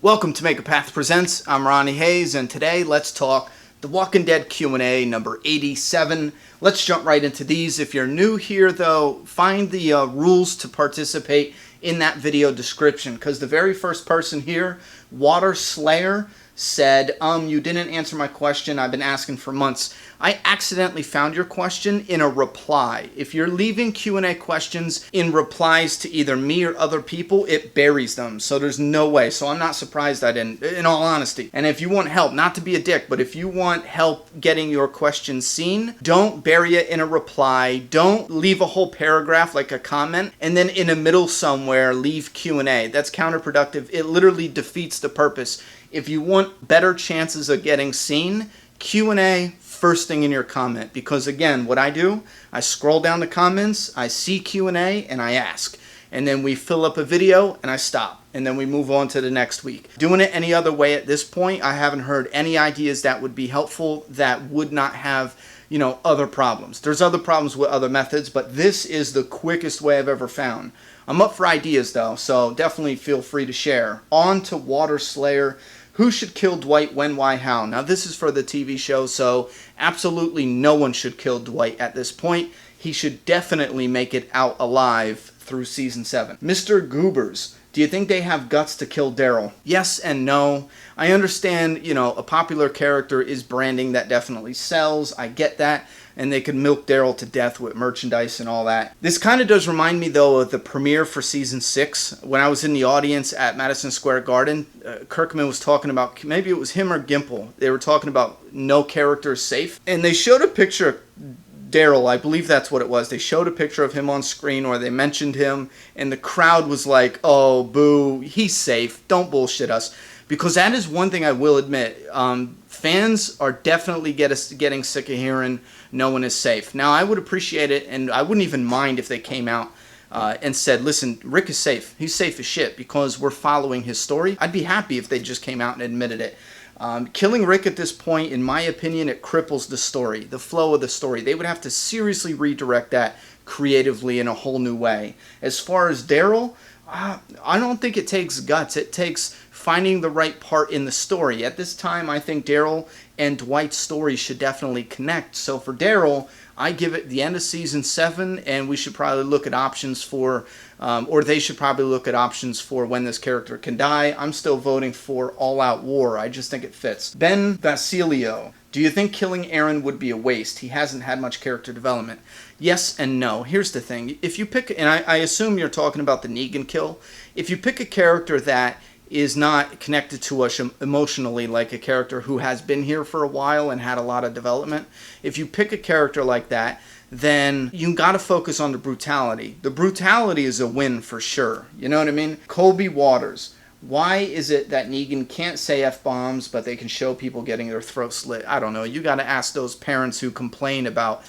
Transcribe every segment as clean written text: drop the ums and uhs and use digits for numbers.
Welcome to Make a Path Presents. I'm Ronnie Hayes, and today let's talk The Walking Dead Q&A number 87. Let's jump right into these. If you're new here, though, find the rules to participate in that video description, because the very first person here, Water Slayer, said, you didn't answer my question. I've been asking for months. I accidentally found your question in a reply. If you're leaving Q&A questions in replies to either me or other people, it buries them. So there's no way. So I'm not surprised I didn't, in all honesty. And if you want help, not to be a dick, but if you want help getting your question seen, don't bury it in a reply. Don't leave a whole paragraph like a comment, and then in the middle somewhere leave Q&A. That's counterproductive. It literally defeats the purpose. If you want better chances of getting seen, Q&A first thing in your comment. Because again, what I do, I scroll down the comments, I see Q&A, and I ask. And then we fill up a video, and I stop. And then we move on to the next week. Doing it any other way at this point, I haven't heard any ideas that would be helpful that would not have, other problems. There's other problems with other methods, but this is the quickest way I've ever found. I'm up for ideas, though, so definitely feel free to share. On to Water Slayer. Who should kill Dwight, when, why, how? Now, this is for the TV show, so absolutely no one should kill Dwight at this point. He should definitely make it out alive through Season 7. Mr. Goobers, do you think they have guts to kill Daryl? Yes and no. I understand, a popular character is branding that definitely sells. I get that. And they could milk Daryl to death with merchandise and all that. This kind of does remind me, though, of the premiere for Season 6. When I was in the audience at Madison Square Garden, Kirkman was talking about, maybe it was him or Gimple, they were talking about no character is safe. And they showed a picture of Daryl, I believe that's what it was. They showed a picture of him on screen, or they mentioned him, and the crowd was like, oh, boo, he's safe, don't bullshit us. Because that is one thing I will admit. Fans are definitely getting sick of hearing no one is safe. Now, I would appreciate it, and I wouldn't even mind if they came out and said, listen, Rick is safe. He's safe as shit because we're following his story. I'd be happy if they just came out and admitted it. Killing Rick at this point, in my opinion, it cripples the story, the flow of the story. They would have to seriously redirect that creatively in a whole new way. As far as Daryl, I don't think it takes guts. It takes finding the right part in the story. At this time, I think Daryl and Dwight's story should definitely connect. So for Daryl, I give it the end of Season 7, and we should probably look at options for, or they should probably look at options for when this character can die. I'm still voting for all-out war. I just think it fits. Ben Vasilio. Do you think killing Aaron would be a waste? He hasn't had much character development. Yes and no. Here's the thing. If you pick, and I assume you're talking about the Negan kill, if you pick a character that is not connected to us emotionally, like a character who has been here for a while and had a lot of development, if you pick a character like that, then you got to focus on the brutality. The brutality is a win for sure. You know what I mean? Colby Waters. Why is it that Negan can't say F-bombs, but they can show people getting their throats slit? I don't know. You got to ask those parents who complain about,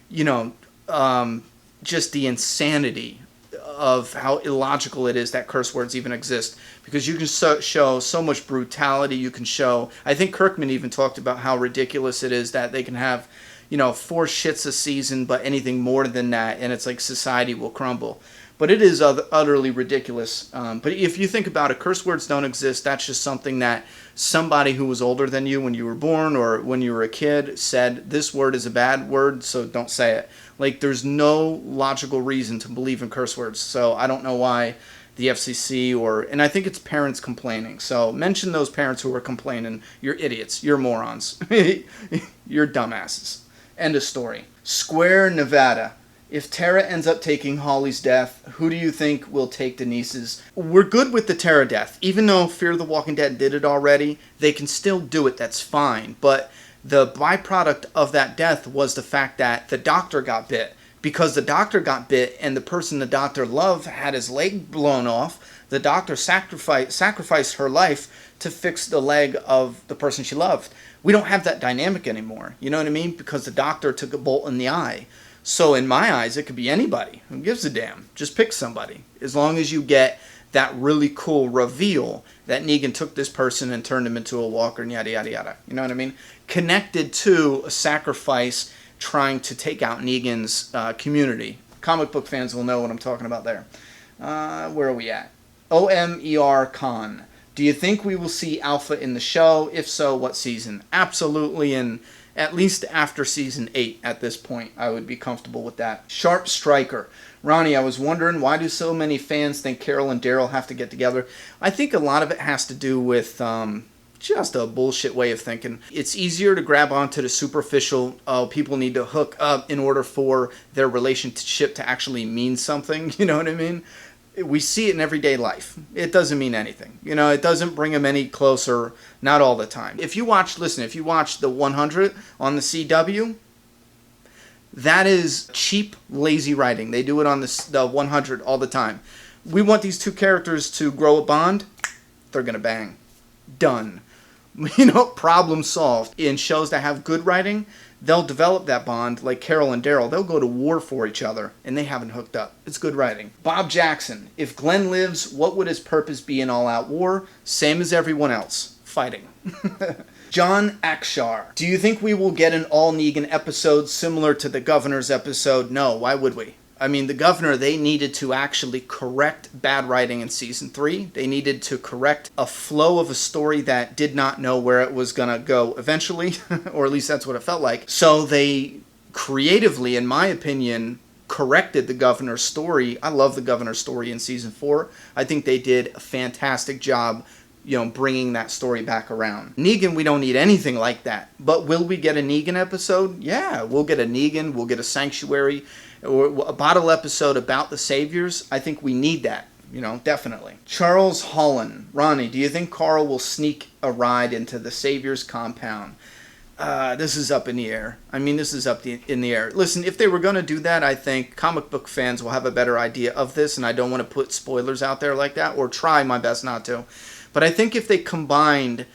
just the insanity of how illogical it is that curse words even exist. Because you can show so much brutality. You can show, I think Kirkman even talked about how ridiculous it is that they can have, 4 shits a season, but anything more than that, and it's like society will crumble. But it is utterly ridiculous. But if you think about it, curse words don't exist. That's just something that somebody who was older than you when you were born or when you were a kid said, this word is a bad word, so don't say it. Like, there's no logical reason to believe in curse words. So I don't know why the FCC and I think it's parents complaining. So mention those parents who are complaining. You're idiots. You're morons. You're dumbasses. End of story. Square, Nevada. If Tara ends up taking Holly's death, who do you think will take Denises? We're good with the Tara death. Even though Fear the Walking Dead did it already, they can still do it. That's fine. But the byproduct of that death was the fact that the doctor got bit. Because the doctor got bit and the person the doctor loved had his leg blown off, the doctor sacrificed her life to fix the leg of the person she loved. We don't have that dynamic anymore. You know what I mean? Because the doctor took a bolt in the eye. So in my eyes, it could be anybody. Who gives a damn? Just pick somebody. As long as you get that really cool reveal that Negan took this person and turned him into a walker and yada, yada, yada. You know what I mean? Connected to a sacrifice trying to take out Negan's community. Comic book fans will know what I'm talking about there. Where are we at? OMER Con. Do you think we will see Alpha in the show? If so, what season? Absolutely, and at least after season 8 at this point, I would be comfortable with that. Sharp Striker. Ronnie, I was wondering, why do so many fans think Carol and Daryl have to get together? I think a lot of it has to do with just a bullshit way of thinking. It's easier to grab onto the superficial, people need to hook up in order for their relationship to actually mean something, you know what I mean? We see it in everyday life. It doesn't mean anything. You know, it doesn't bring them any closer, not all the time. If you watch the 100 on the CW, that is cheap, lazy writing. They do it on the 100 all the time. We want these two characters to grow a bond. They're going to bang. Done. You know, problem solved. In shows that have good writing, they'll develop that bond, like Carol and Daryl. They'll go to war for each other, and they haven't hooked up. It's good writing. Bob Jackson. If Glen lives, what would his purpose be in all-out war? Same as everyone else. Fighting. John Akshar. Do you think we will get an all-Negan episode similar to the Governor's episode? No. Why would we? I mean, the Governor, they needed to actually correct bad writing in season 3. They needed to correct a flow of a story that did not know where it was going to go eventually, or at least that's what it felt like. So they creatively, in my opinion, corrected the Governor's story. I love the Governor's story in season 4. I think they did a fantastic job, you know, bringing that story back around. Negan, we don't need anything like that. But will we get a Negan episode? Yeah, we'll get a Negan, we'll get a Sanctuary, or a bottle episode about the Saviors. I think we need that, you know, definitely. Charles Holland. Ronnie, do you think Carl will sneak a ride into the Saviors compound? This is up in the air. I mean, this is up in the air. Listen, if they were going to do that, I think comic book fans will have a better idea of this, and I don't want to put spoilers out there like that, or try my best not to. But I think if they combined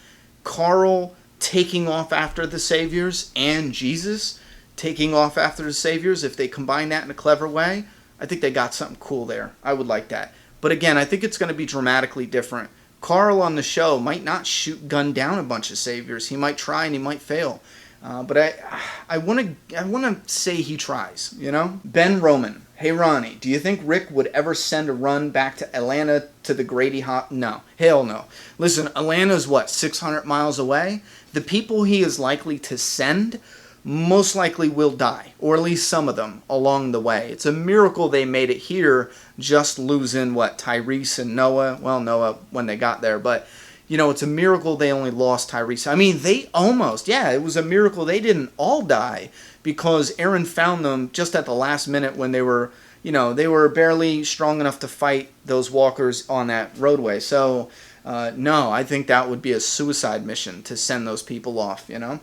Carl taking off after the Saviors and Jesus taking off after the Saviors, if they combine that in a clever way, I think they got something cool there. I would like that. But again, I think it's going to be dramatically different. Carl on the show might not gun down a bunch of Saviors. He might try and he might fail. But I want to say he tries, you know? Ben Roman. Hey, Ronnie, do you think Rick would ever send a run back to Atlanta to the Grady Hop? No. Hell no. Listen, Atlanta's what, 600 miles away? The people he is likely to send most likely will die, or at least some of them along the way. It's a miracle they made it here, just losing, Tyrese and Noah? Well, Noah when they got there, but, you know, it's a miracle they only lost Tyrese. I mean, they almost, it was a miracle they didn't all die, because Aaron found them just at the last minute when they were, you know, they were barely strong enough to fight those walkers on that roadway. So, no, I think that would be a suicide mission to send those people off, you know?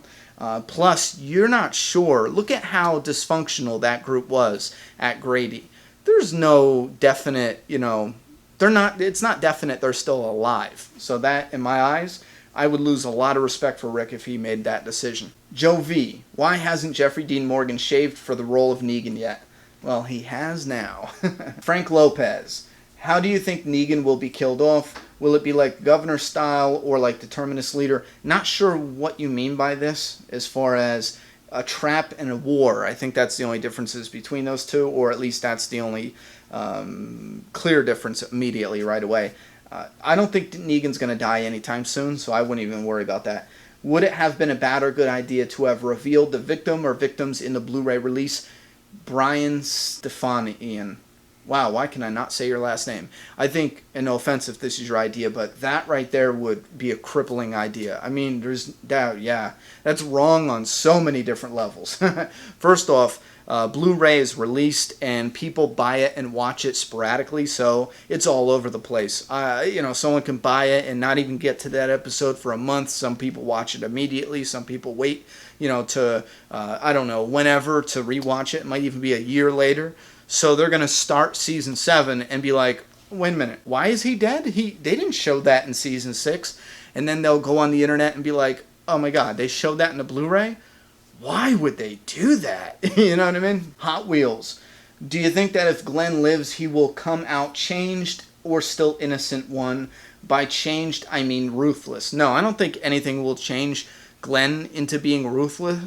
Plus, you're not sure. Look at how dysfunctional that group was at Grady. There's no definite, you know, it's not definite they're still alive. So that, in my eyes, I would lose a lot of respect for Rick if he made that decision. Joe V. Why hasn't Jeffrey Dean Morgan shaved for the role of Negan yet? Well, he has now. Frank Lopez. How do you think Negan will be killed off? Will it be like Governor style or like the Terminus leader? Not sure what you mean by this as far as a trap and a war. I think that's the only differences between those two, or at least that's the only clear difference immediately right away. I don't think Negan's going to die anytime soon, so I wouldn't even worry about that. Would it have been a bad or good idea to have revealed the victim or victims in the Blu-ray release? Brian Stefanian. Wow, why can I not say your last name? I think, and no offense if this is your idea, but that right there would be a crippling idea. I mean, there's doubt, that's wrong on so many different levels. First off, Blu-ray is released and people buy it and watch it sporadically, so it's all over the place. You know, someone can buy it and not even get to that episode for a month. Some people watch it immediately. Some people wait, you know, to, I don't know, whenever to rewatch it. It might even be a year later. So they're going to start season 7 and be like, wait a minute, why is he dead? They didn't show that in season 6. And then they'll go on the internet and be like, oh my God, they showed that in the Blu-ray? Why would they do that? You know what I mean? Hot Wheels. Do you think that if Glen lives, he will come out changed or still innocent one? By changed, I mean ruthless. No, I don't think anything will change Glen into being ruthless.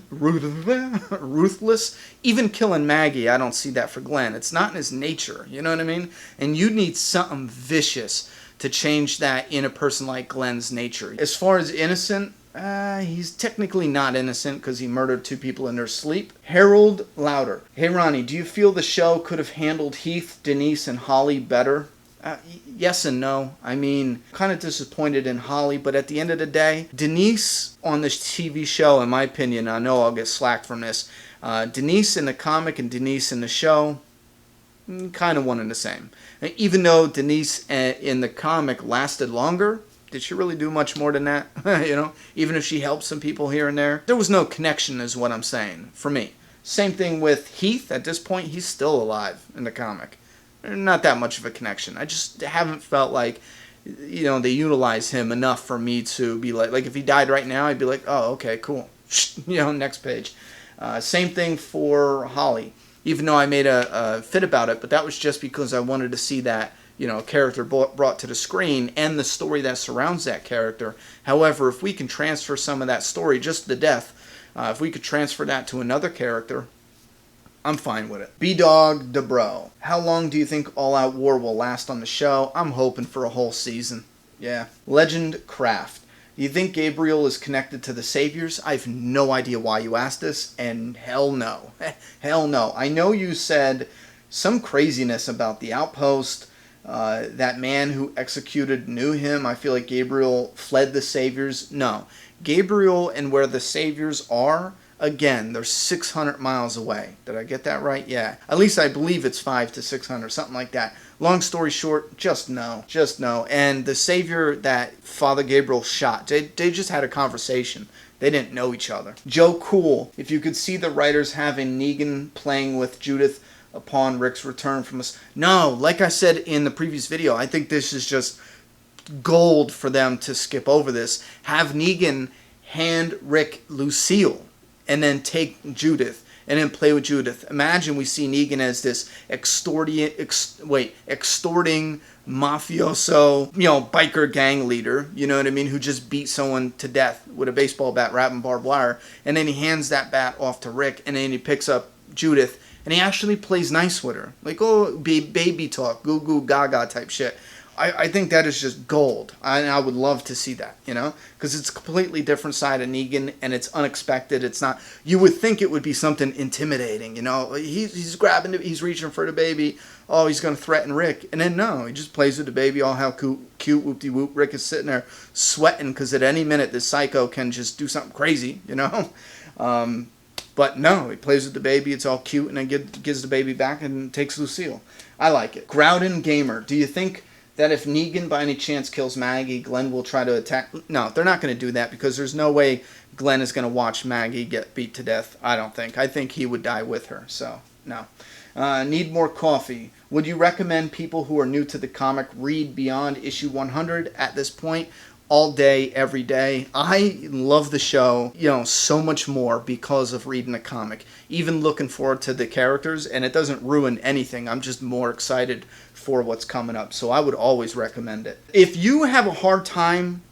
Even killing Maggie, I don't see that for Glen. It's not in his nature, you know what I mean? And you need something vicious to change that in a person like Glen's nature. As far as innocent, he's technically not innocent because he murdered 2 people in their sleep. Harold Louder. Hey Ronnie, do you feel the show could have handled Heath, Denise, and Holly better? Yes and no. I mean, kind of disappointed in Holly, but at the end of the day, Denise on this TV show, in my opinion, I know I'll get slacked from this, Denise in the comic and Denise in the show, kind of one and the same. Even though Denise in the comic lasted longer, did she really do much more than that? Even if she helped some people here and there, there was no connection is what I'm saying, for me. Same thing with Heath. At this point, he's still alive in the comic. Not that much of a connection. I just haven't felt like, they utilize him enough for me to be like if he died right now, I'd be like, oh, okay, cool. Next page. Same thing for Holly. Even though I made a fit about it, but that was just because I wanted to see that, character brought to the screen and the story that surrounds that character. However, if we can transfer some of that story, just the death, if we could transfer that to another character, I'm fine with it. B-Dog DeBro. How long do you think All Out War will last on the show? I'm hoping for a whole season. Yeah. Legend Craft. Do you think Gabriel is connected to the Saviors? I have no idea why you asked this, and hell no. Hell no. I know you said some craziness about the Outpost. That man who executed knew him. I feel like Gabriel fled the Saviors. No. Gabriel and where the Saviors are, again, they're 600 miles away. Did I get that right? Yeah. At least I believe it's 500 to 600, something like that. Long story short, just no. Just no. And the Savior that Father Gabriel shot, they just had a conversation. They didn't know each other. Joe Cool. If you could see the writers having Negan playing with Judith upon Rick's return from us. No, like I said in the previous video, I think this is just gold for them to skip over this. Have Negan hand Rick Lucille and then take Judith and then play with Judith. Imagine we see Negan as this extorting mafioso, biker gang leader, you know what I mean, who just beat someone to death with a baseball bat wrapped in barbed wire, and then he hands that bat off to Rick, and then he picks up Judith, and he actually plays nice with her. Like, oh, baby talk, goo goo gaga type shit. I think that is just gold. I would love to see that, because it's a completely different side of Negan, and it's unexpected. It's not, you would think it would be something intimidating, he's grabbing it, he's reaching for the baby, oh, he's going to threaten Rick, and then no, he just plays with the baby, all how cute, whoop-de-whoop. Rick is sitting there sweating, because at any minute this psycho can just do something crazy, But no, he plays with the baby, it's all cute, and then gives the baby back and takes Lucille. I like it. Groudon Gamer, do you think that if Negan by any chance kills Maggie, Glen will try to attack? No, they're not going to do that, because there's no way Glen is going to watch Maggie get beat to death. I don't think. I think he would die with her, so no. Need more coffee. Would you recommend people who are new to the comic read beyond issue 100 at this point? All day, every day. I love the show, so much more because of reading the comic. Even looking forward to the characters, and it doesn't ruin anything. I'm just more excited for what's coming up. So I would always recommend it. If you have a hard time,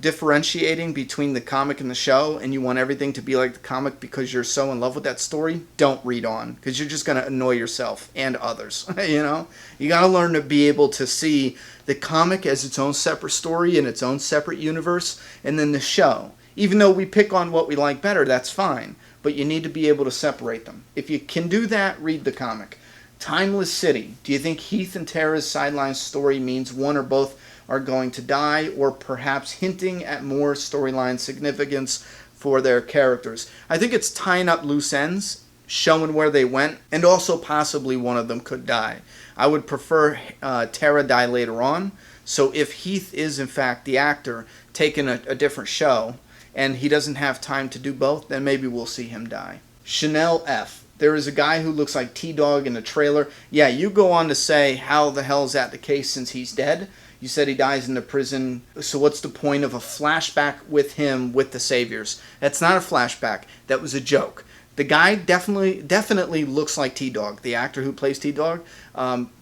differentiating between the comic and the show, and you want everything to be like the comic because you're so in love with that story, don't read on, because you're just going to annoy yourself and others. You got to learn to be able to see the comic as its own separate story in its own separate universe, and then the show. Even though we pick on what we like better, that's fine, but you need to be able to separate them. If you can do that, read the comic. Timeless City. Do you think Heath and Tara's sideline story means one or both are going to die, or perhaps hinting at more storyline significance for their characters? I think it's tying up loose ends, showing where they went, and also possibly one of them could die. I would prefer Tara die later on, so if Heath is in fact the actor taking a different show, and he doesn't have time to do both, then maybe we'll see him die. Chanel F. There is a guy who looks like T-Dog in the trailer. Yeah, you go on to say, how the hell is that the case since he's dead? You said he dies in the prison, so what's the point of a flashback with him with the Saviors? That's not a flashback. That was a joke. The guy definitely looks like T-Dog, the actor who plays T-Dog.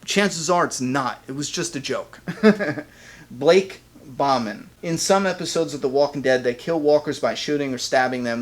Chances are it's not. It was just a joke. Blake Bauman. In some episodes of The Walking Dead, they kill walkers by shooting or stabbing them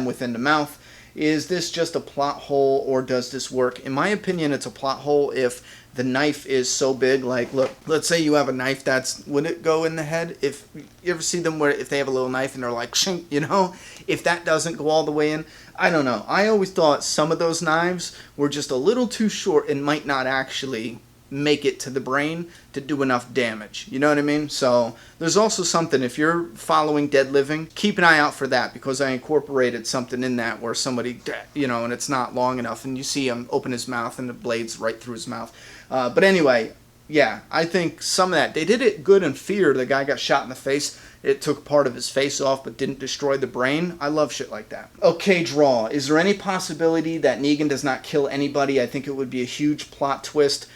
within the mouth. Is this just a plot hole, or does this work? In my opinion, it's a plot hole if the knife is so big. Like, look, let's say you have a knife would it go in the head? If you ever see them where if they have a little knife and they're like, shink, you know, if that doesn't go all the way in, I don't know. I always thought some of those knives were just a little too short and might not actually make it to the brain to do enough damage. You know what I mean? So there's also something, if you're following Dead Living, keep an eye out for that, because I incorporated something in that where somebody, you know, and it's not long enough and you see him open his mouth and the blade's right through his mouth. But anyway, yeah, I think some of that, they did it good in Fear. The guy got shot in the face. It took part of his face off but didn't destroy the brain. I love shit like that. Okay, Draw. Is there any possibility that Negan does not kill anybody? I think it would be a huge plot twist.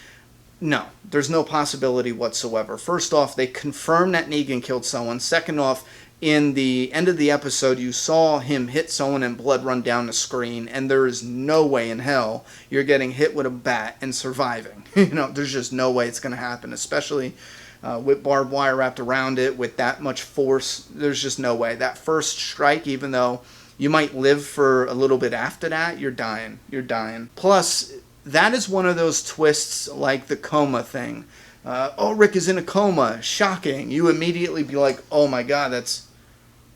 No, there's no possibility whatsoever. First off, they confirmed that Negan killed someone. Second off, in the end of the episode, you saw him hit someone and blood run down the screen, and there is no way in hell you're getting hit with a bat and surviving. You know, there's just no way it's going to happen, especially with barbed wire wrapped around it, with that much force. There's just no way. That first strike, even though you might live for a little bit after that, you're dying. You're dying. Plus, that is one of those twists like the coma thing. Oh, Rick is in a coma. Shocking. You immediately be like, oh my God, that's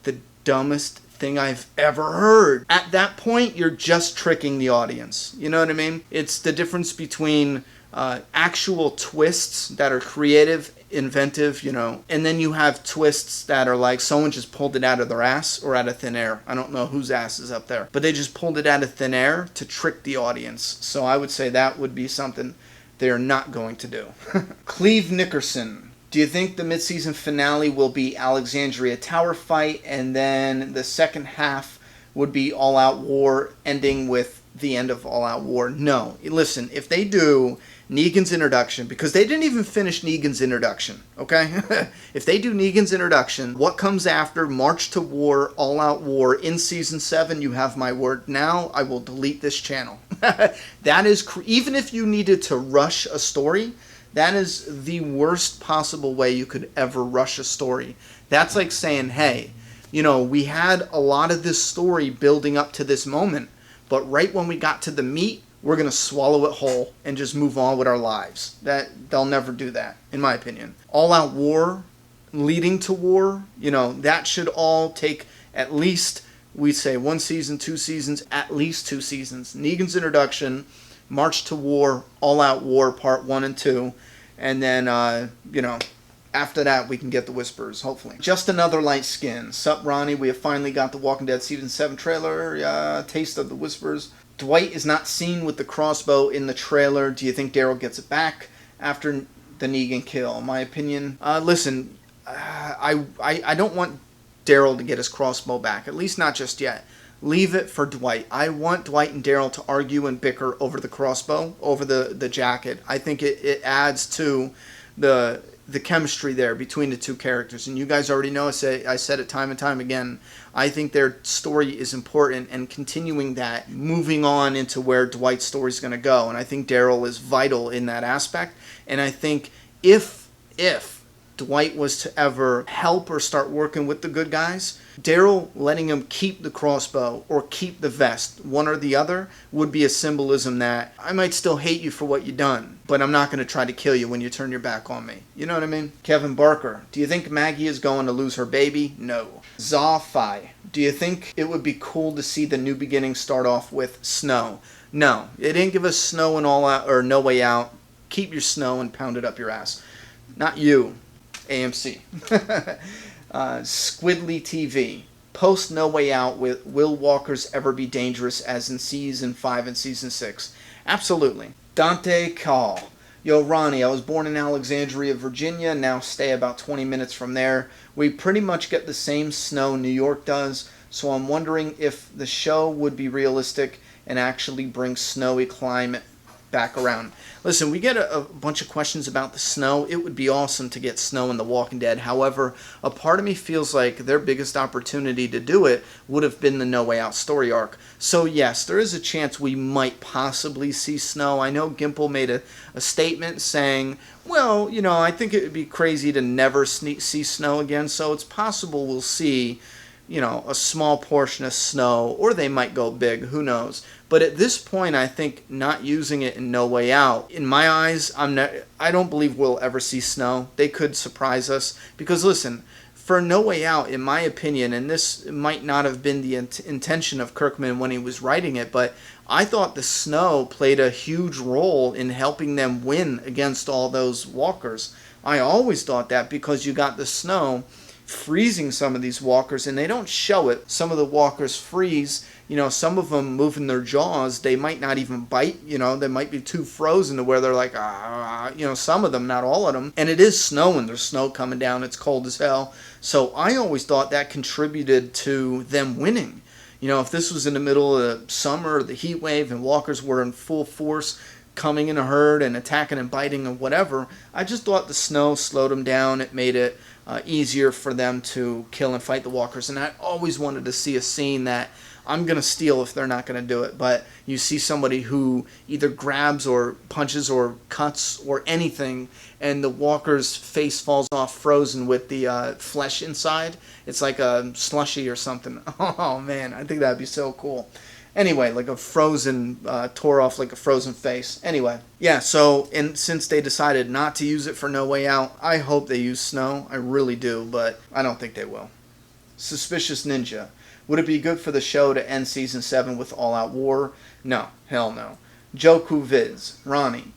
the dumbest thing I've ever heard. At that point, you're just tricking the audience. You know what I mean? It's the difference between actual twists that are creative, inventive, you know, and then you have twists that are like someone just pulled it out of their ass or out of thin air. I don't know whose ass is up there, but they just pulled it out of thin air to trick the audience. So I would say that would be something they're not going to do. Cleve Nickerson. Do you think the mid-season finale will be Alexandria Tower fight, and then the second half would be All Out War, ending with the end of All Out War? No. Listen, if they do Negan's introduction, because they didn't even finish Negan's introduction, okay? If they do Negan's introduction, what comes after March to War, All Out War, in Season 7, you have my word. Now, I will delete this channel. That is, even if you needed to rush a story, that is the worst possible way you could ever rush a story. That's like saying, hey, you know, we had a lot of this story building up to this moment, but right when we got to the meat, we're going to swallow it whole and just move on with our lives. They'll never do that, in my opinion. All Out War, leading to war, you know, that should all take at least, we'd say 1 season, 2 seasons, at least 2 seasons. Negan's introduction, March to War, All Out War, Part 1 and 2, and then, you know, after that, we can get the whispers, hopefully. Just Another Light Skin. Sup, Ronnie? We have finally got the Walking Dead Season 7 trailer. Taste of the whispers. Dwight is not seen with the crossbow in the trailer. Do you think Daryl gets it back after the Negan kill? My opinion, listen, I don't want Daryl to get his crossbow back, at least not just yet. Leave it for Dwight. I want Dwight and Daryl to argue and bicker over the crossbow, over the jacket. I think it adds to the chemistry there between the two characters. And you guys already know, I said it time and time again, I think their story is important, and continuing that, moving on into where Dwight's story is going to go. And I think Daryl is vital in that aspect. And I think if Dwight was to ever help or start working with the good guys, Daryl letting him keep the crossbow or keep the vest, one or the other, would be a symbolism that I might still hate you for what you done, but I'm not going to try to kill you when you turn your back on me. You know what I mean? Kevin Barker. Do you think Maggie is going to lose her baby? No. Zawfi. Do you think it would be cool to see the New Beginning start off with Snow? No. It didn't give us Snow and All Out or No Way Out. Keep your Snow and pound it up your ass. Not you. AMC. Squidly TV. Post No Way Out with Will Walker's Ever Be Dangerous as in Season 5 and Season 6. Absolutely. Dante Call. Yo, Ronnie, I was born in Alexandria, Virginia, now stay about 20 minutes from there. We pretty much get the same snow New York does, so I'm wondering if the show would be realistic and actually bring snowy climate back around. Listen, we get a bunch of questions about the snow. It would be awesome to get snow in The Walking Dead. However, a part of me feels like their biggest opportunity to do it would have been the No Way Out story arc. So yes, there is a chance we might possibly see snow. I know Gimple made a statement saying, well, you know, I think it would be crazy to never see snow again, so it's possible we'll see a small portion of snow, or they might go big, who knows. But at this point, I think not using it in No Way Out, in my eyes, I don't believe we'll ever see snow. They could surprise us, because listen, for No Way Out, in my opinion, and this might not have been the intention of Kirkman when he was writing it, but I thought the snow played a huge role in helping them win against all those walkers. I always thought that, because you got the snow freezing some of these walkers, and they don't show it. Some of the walkers freeze, some of them moving their jaws, they might not even bite, they might be too frozen to where they're like, some of them, not all of them. And it is snowing, there's snow coming down, it's cold as hell. So I always thought that contributed to them winning. If this was in the middle of summer, the heat wave, and walkers were in full force, coming in a herd and attacking and biting and whatever, I just thought the snow slowed them down. It made it easier for them to kill and fight the walkers. And I always wanted to see a scene that I'm going to steal if they're not going to do it. But you see somebody who either grabs or punches or cuts or anything, and the walker's face falls off frozen with the flesh inside. It's like a slushy or something. Oh, man, I think that'd be so cool. Anyway, like a frozen, tore off like a frozen face. Anyway, yeah, so, and since they decided not to use it for No Way Out, I hope they use snow. I really do, but I don't think they will. Suspicious Ninja. Would it be good for the show to end Season 7 with all-out war? No, hell no. Joku Viz. Ronnie.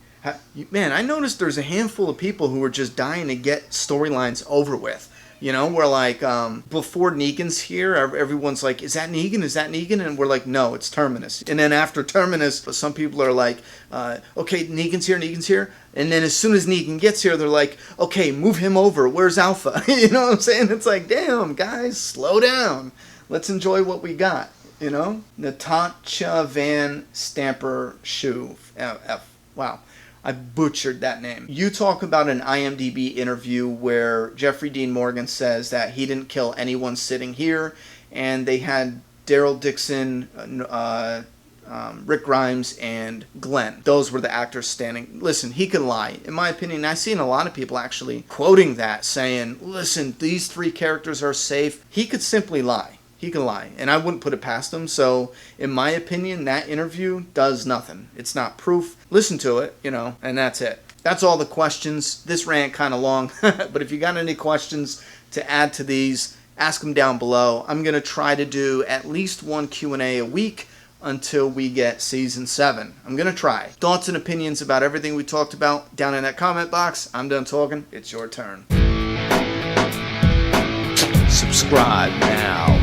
Man, I noticed there's a handful of people who are just dying to get storylines over with. We're like, before Negan's here, everyone's like, is that Negan? Is that Negan? And we're like, no, it's Terminus. And then after Terminus, some people are like, okay, Negan's here. And then as soon as Negan gets here, they're like, okay, move him over. Where's Alpha? You know what I'm saying? It's like, damn, guys, slow down. Let's enjoy what we got, Natasha Van Stamper Shoe. F. Wow. I butchered that name. You talk about an IMDb interview where Jeffrey Dean Morgan says that he didn't kill anyone sitting here, and they had Daryl Dixon, Rick Grimes, and Glen. Those were the actors standing. Listen, he can lie. In my opinion, I've seen a lot of people actually quoting that, saying, listen, these three characters are safe. He could simply lie. He can lie, and I wouldn't put it past him. So, in my opinion, that interview does nothing. It's not proof. Listen to it, and that's it. That's all the questions. This rant kind of long, but if you got any questions to add to these, ask them down below. I'm going to try to do at least one Q&A a week until we get Season 7. I'm going to try. Thoughts and opinions about everything we talked about down in that comment box. I'm done talking. It's your turn. Subscribe now.